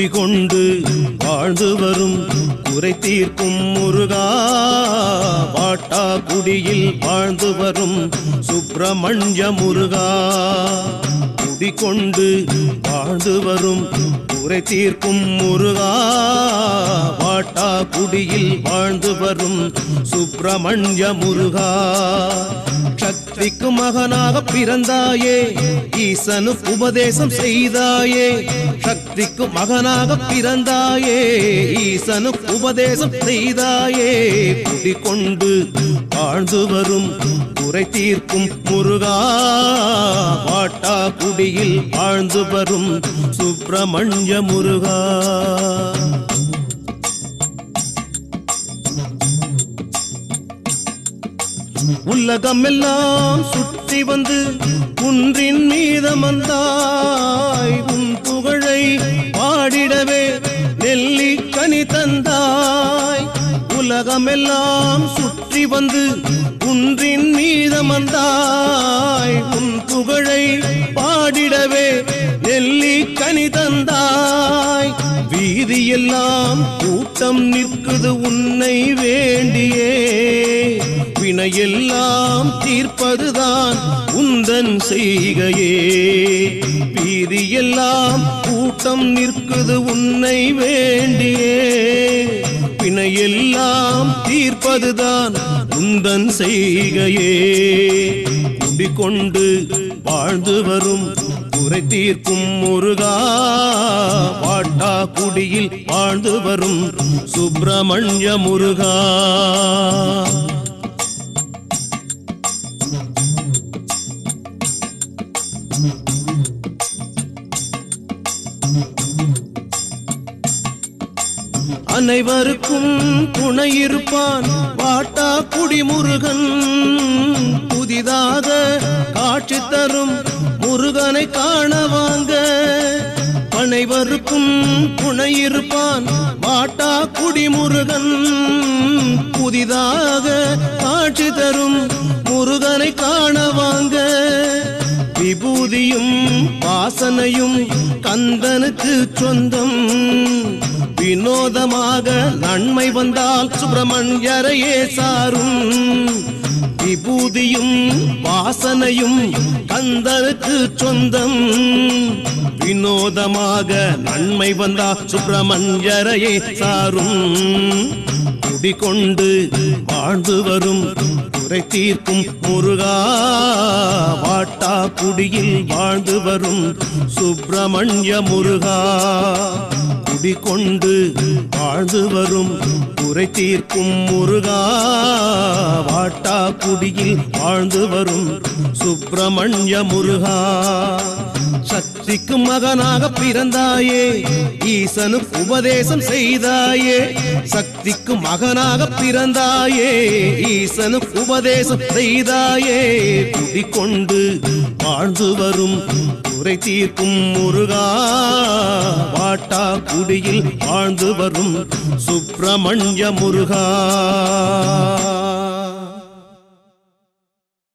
குடிகொண்டு வாழ்ந்து வரும் குறை தீர்க்கும் முருகா வாட்டா குடியில் வாழ்ந்து வரும் சுப்பிரமணிய முருகா குடிகொண்டு வாழ்ந்து வரும் குறை தீர்க்கும் முருகா வாட்டா குடியில் வாழ்ந்து வரும் சுப்பிரமணிய முருகா சக்திக்கு மகனாக பிறந்தாயே ஈசனுக்கு உபதேசம் செய்தாயே சக்திக்கு மகனாக பிறந்தாயே ஈசனுக்கு உபதேசம் செய்தாயே குடிகொண்டு வாழ்ந்து வரும் குறை தீர்க்கும் முருகா வாட்டா குடியில் வாழ்ந்து வரும் சுப்பிரமணிய முருகா உலகமெல்லாம் சுற்றி வந்து குன்றின் மீதமந்தாய் உன் புகழை பாடிடவே நெல்லிக்கனி தந்தாய் உலகமெல்லாம் சுற்றி வந்து குன்றின் மீதமந்தாய் உன் புகழை பாடிடவே நெல்லிக்கனி தந்தாய் வீதியெல்லாம் கூட்டம் நிற்குது உன்னை வேண்டியே வினையெல்லாம் தீர்ப்பதுதான் உந்தன் செய்கையே வீதியெல்லாம் கூட்டம் நிற்குது உன்னை வேண்டியே வினையெல்லாம் தீர்ப்பதுதான் உந்தன் செய்கையே குடிகொண்டு வாழ்ந்து வரும் குறை தீர்க்கும் முருகா வாட்டா குடியில் வாழ்ந்து வரும் சுப்பிரமணிய முருகா அனைவருக்கும் துணை இருப்பான் வாட்டா குடி முருகன் புதிதாக காட்சி தரும் முருகனை காண வாங்க அனைவருக்கும் துணை இருப்பான் வாட்டா குடி முருகன் புதிதாக காட்சி தரும் முருகனை காண வாங்க விபூதியும் வாசனையும் கந்தனுக்கு சொந்தம் வினோதமாக நன்மை வந்தால் சுப்பிரமணியரையே சாரும் விபூதியும் வாசனையும் கந்தனுக்கு சொந்தம் வினோதமாக நன்மை வந்தால் சுப்பிரமணியரையே சாரும் குடிகொண்டு வாழ்ந்து வரும் குறை தீர்க்கும் முருகா வாட்டா குடியில் வாழ்ந்து வரும் சுப்பிரமணிய முருகா குடிகொண்டு வாழ்ந்து வரும் குறை தீர்க்கும் முருகா வாட்டா குடியில் வாழ்ந்து வரும் சுப்பிரமணிய முருகா சக்திக்கு மகனாக பிறந்தாயே ஈசனுக்கு உபதேசம் செய்தாயே சக்திக்கு மகனாக பிறந்தாயே ஈசனுக்கு உபதேசம் செய்தாயே குடிகொண்டு வாழ்ந்து வரும் குறை தீர்க்கும் முருகா வாட்டா குடியில் வாழ்ந்து வரும் சுப்பிரமணிய முருகா